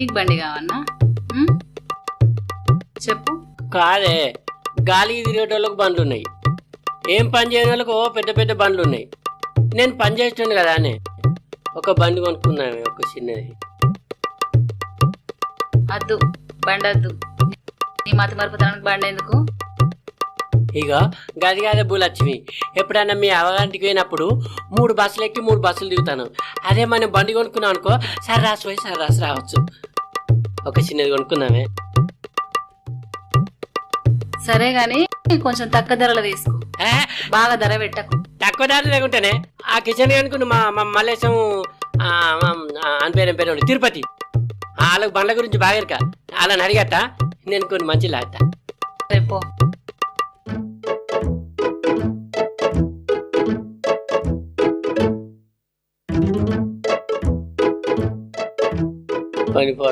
నీకు బండి కావన్నా? ఉమ్, చెప్పు. కాదే, గాలికి తిరిగేటోళ్ళకి బండ్లు ఉన్నాయి, ఏం పని చేయని వాళ్ళకు పెద్ద పెద్ద బండ్లు ఉన్నాయి. నేను పని చేస్తాను కదా అని ఒక బండి కొనుక్కున్నామే, ఒక చిన్నది. అద్దు బండి అద్దు. నీ మత మరుపుతానికి బండి ఎందుకు? ఇక గది కాదే భూలక్ష్మి, ఎప్పుడైనా మీ అవగాంటికి పోయినప్పుడు 3 బస్సులు ఎక్కి 3 బస్సులు దిగుతాను. అదే మనం బండి కొనుక్కున్నాం అనుకో, సర్రాసు పోయి సర్రాసు రావచ్చు. ఒక చిన్నది కొనుక్కుందామే. సరే గాని కొంచెం తక్కువ ధరలో తీసుకో, బాగా ధర పెట్టకు. తక్కువ దారి లేకుంటేనే ఆ కిచెన్ అనుకున్న మా మల్లేశం అని పేరు తిరుపతి, వాళ్ళకి బండ్ల గురించి బాగా ఎరక. వాళ్ళని అడిగట, నేను కొన్ని మంచి లాట. రేపో పనిపో